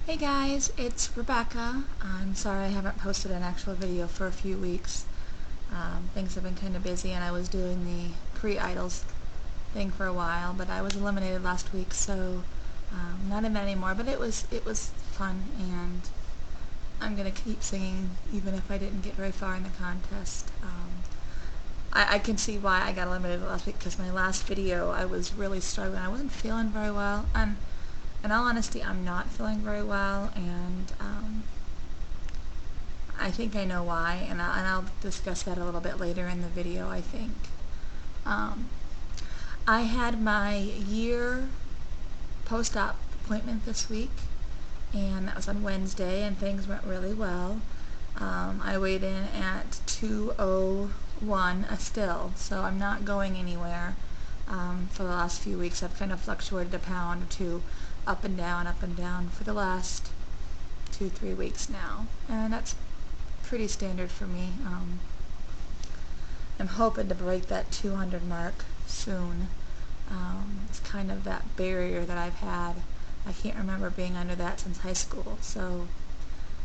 Hey guys, it's Rebecca. I'm sorry I haven't posted an actual video for a few weeks. Things have been kind of busy and I was doing the pre-idols thing for a while, but I was eliminated last week, so not in that anymore, but it was fun, and I'm going to keep singing even if I didn't get very far in the contest. I can see why I got eliminated last week, because my last video I was really struggling. I wasn't feeling very well, and in all honesty, I'm not feeling very well, and I think I know why, and I'll discuss that a little bit later in the video, I think. I had my year post-op appointment this week, and that was on Wednesday, and things went really well. I weighed in at 201 still, so I'm not going anywhere. For the last few weeks, I've kind of fluctuated a pound or two up and down for the last 2-3 weeks now, and that's pretty standard for me. I'm hoping to break that 200 mark soon. It's kind of that barrier that I've had. I can't remember being under that since high school, so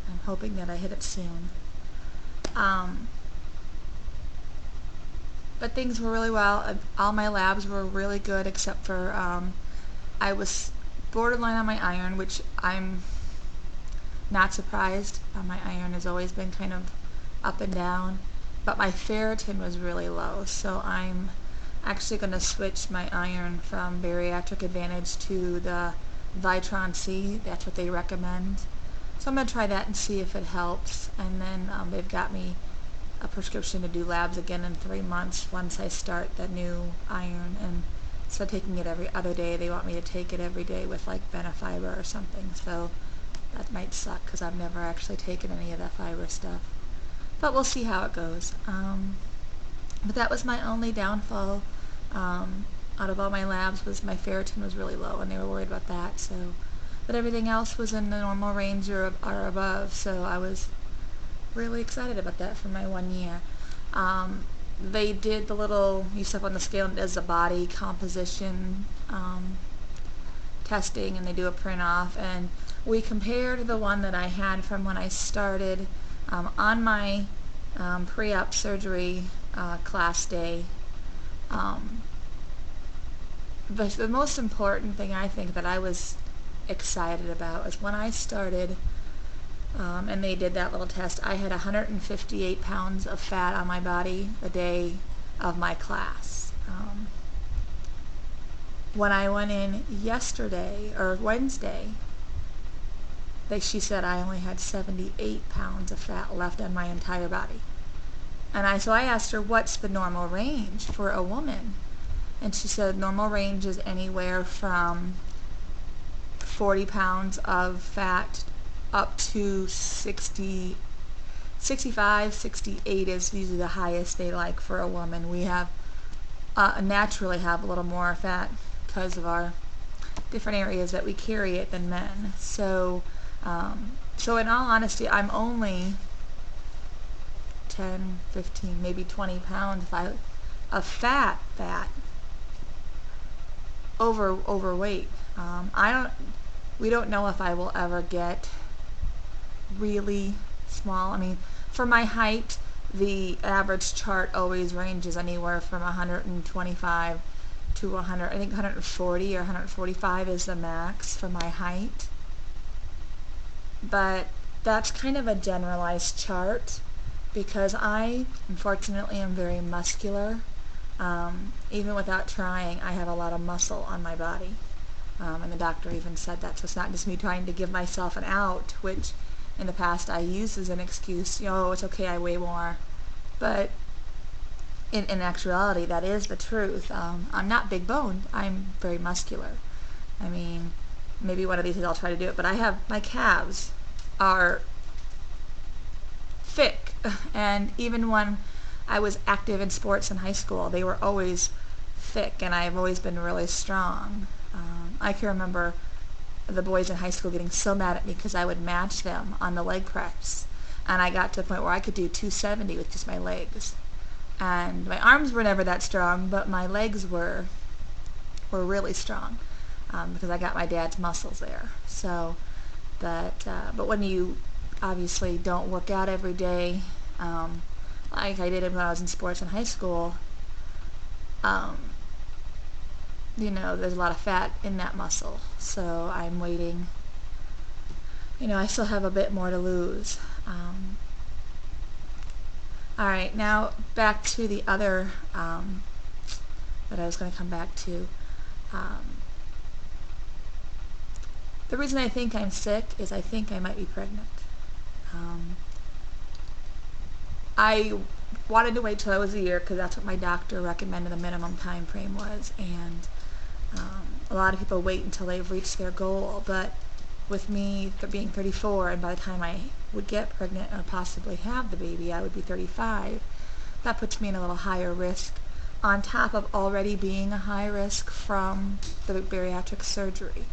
I'm hoping that I hit it soon. But things were really well. All my labs were really good, except for I was borderline on my iron, which I'm not surprised. My iron has always been kind of up and down, but my ferritin was really low, so I'm actually going to switch my iron from Bariatric Advantage to the Vitron C. That's what they recommend. So I'm going to try that and see if it helps, and then they've got me a prescription to do labs again in 3 months once I start the new iron, and instead of taking it every other day, they want me to take it every day with like Benefiber or something, so that might suck because I've never actually taken any of that fiber stuff. But we'll see how it goes. But that was my only downfall out of all my labs, was my ferritin was really low, and they were worried about that. So, but everything else was in the normal range or above, so I was really excited about that for my 1 year. They did the little, you step on the scale and it does the body composition testing, and they do a print off, and we compared the one that I had from when I started on my pre-op surgery class day. But the most important thing I think that I was excited about is when I started and they did that little test, I had 158 pounds of fat on my body the day of my class. When I went in yesterday, or Wednesday, she said I only had 78 pounds of fat left on my entire body. And so I asked her, what's the normal range for a woman? And she said normal range is anywhere from 40 pounds of fat up to 60, 65, 68 is usually the highest they like for a woman. We have naturally have a little more fat because of our different areas that we carry it than men. So in all honesty, I'm only 10, 15, maybe 20 pounds of fat overweight. We don't know if I will ever get really small. I mean, for my height, the average chart always ranges anywhere from 125 to 100. I think 140 or 145 is the max for my height. But that's kind of a generalized chart because I, unfortunately, am very muscular. Even without trying, I have a lot of muscle on my body. And the doctor even said that, so it's not just me trying to give myself an out, which in the past I used as an excuse, it's okay, I weigh more. But in actuality, that is the truth. I'm not big boned, I'm very muscular. I mean, maybe one of these days I'll try to do it, but my calves are thick, and even when I was active in sports in high school, they were always thick, and I've always been really strong. I can remember the boys in high school getting so mad at me because I would match them on the leg press, and I got to the point where I could do 270 with just my legs. And my arms were never that strong, but my legs were really strong because I got my dad's muscles there. So But when you obviously don't work out every day, like I did when I was in sports in high school, um, there's a lot of fat in that muscle. So I'm waiting. I still have a bit more to lose. All right, now back to the other that I was going to come back to. The reason I think I'm sick is I think I might be pregnant. I wanted to wait till I was a year because that's what my doctor recommended the minimum time frame was, and a lot of people wait until they've reached their goal, but with me being 34, and by the time I would get pregnant or possibly have the baby, I would be 35. That puts me in a little higher risk, on top of already being a high risk from the bariatric surgery.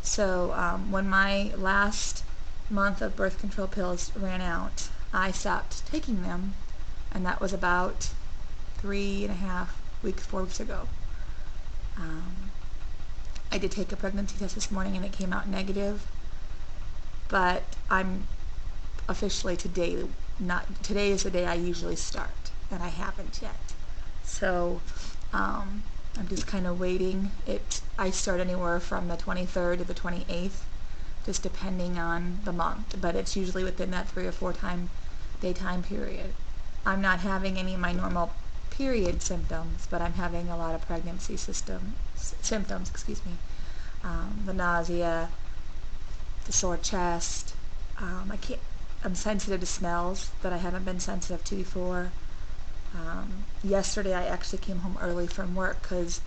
So when my last month of birth control pills ran out, I stopped taking them, and that was about 3.5 weeks, 4 weeks ago. I did take a pregnancy test this morning and it came out negative, but I'm officially today is the day I usually start, and I haven't yet. So I'm just kind of waiting. I start anywhere from the 23rd to the 28th, just depending on the month, but it's usually within that 3 or 4 day time period. I'm not having any of my normal period symptoms, but I'm having a lot of pregnancy symptoms. The nausea, the sore chest. I'm sensitive to smells that I haven't been sensitive to before. Yesterday I actually came home early from work because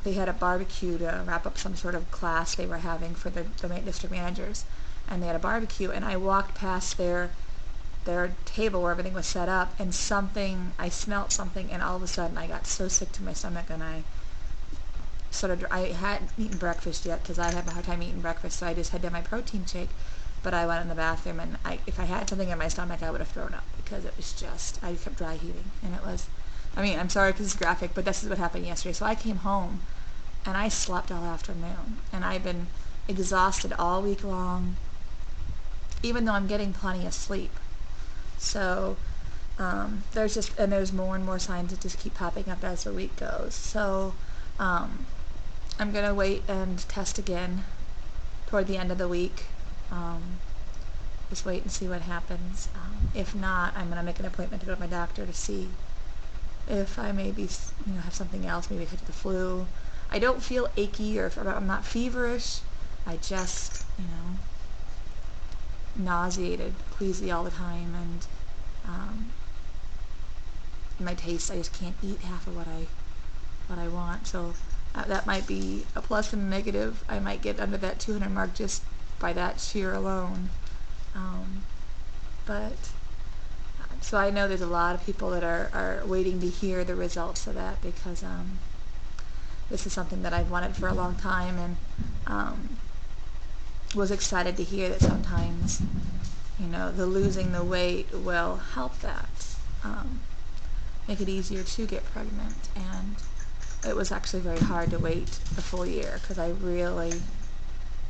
they had a barbecue to wrap up some sort of class they were having for the district managers, and they had a barbecue, and I walked past their table where everything was set up, and I smelled something, and all of a sudden I got so sick to my stomach, and I hadn't eaten breakfast yet because I have a hard time eating breakfast, so I just had to have my protein shake. But I went in the bathroom, and if I had something in my stomach, I would have thrown up because it was just, I kept dry heaving, and it was, I'm sorry because it's graphic, but this is what happened yesterday. So I came home, and I slept all afternoon, and I've been exhausted all week long, even though I'm getting plenty of sleep. So there's more and more signs that just keep popping up as the week goes. So I'm going to wait and test again toward the end of the week. Just wait and see what happens. If not, I'm going to make an appointment to go to my doctor to see if I maybe have something else, maybe I catch the flu. I don't feel achy or I'm not feverish. I just, nauseated, queasy all the time, and my taste, I just can't eat half of what I want. So that might be a plus and a negative. I might get under that 200 mark just by that sheer alone. So I know there's a lot of people that are waiting to hear the results of that because this is something that I've wanted for a long time, and was excited to hear that sometimes, the losing the weight will help that, make it easier to get pregnant. And it was actually very hard to wait the full year because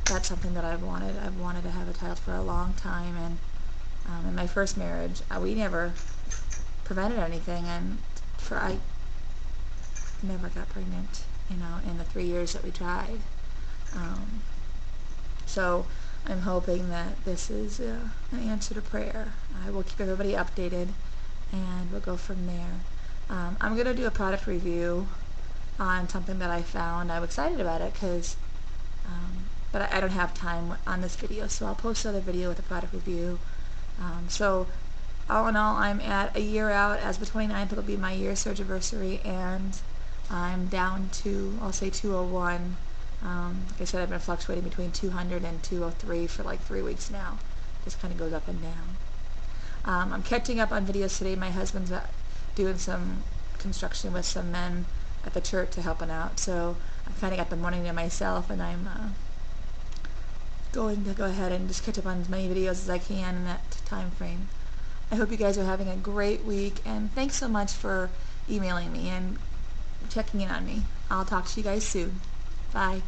that's something that I've wanted. I've wanted to have a child for a long time, and in my first marriage, we never prevented anything, and I never got pregnant, in the 3 years that we tried. So I'm hoping that this is an answer to prayer. I will keep everybody updated, and we'll go from there. I'm going to do a product review on something that I found. I'm excited about it because but I don't have time on this video, so I'll post another video with a product review. So all in all, I'm at a year out. As the 29th, it'll be my year surgiversary, and I'm down to, I'll say 201. Like I said, I've been fluctuating between 200 and 203 for like 3 weeks now. Just kind of goes up and down. I'm catching up on videos today. My husband's doing some construction with some men at the church to help him out, so I've kind of got the morning to myself, and I'm going to go ahead and just catch up on as many videos as I can in that time frame. I hope you guys are having a great week, and thanks so much for emailing me and checking in on me. I'll talk to you guys soon. Bye.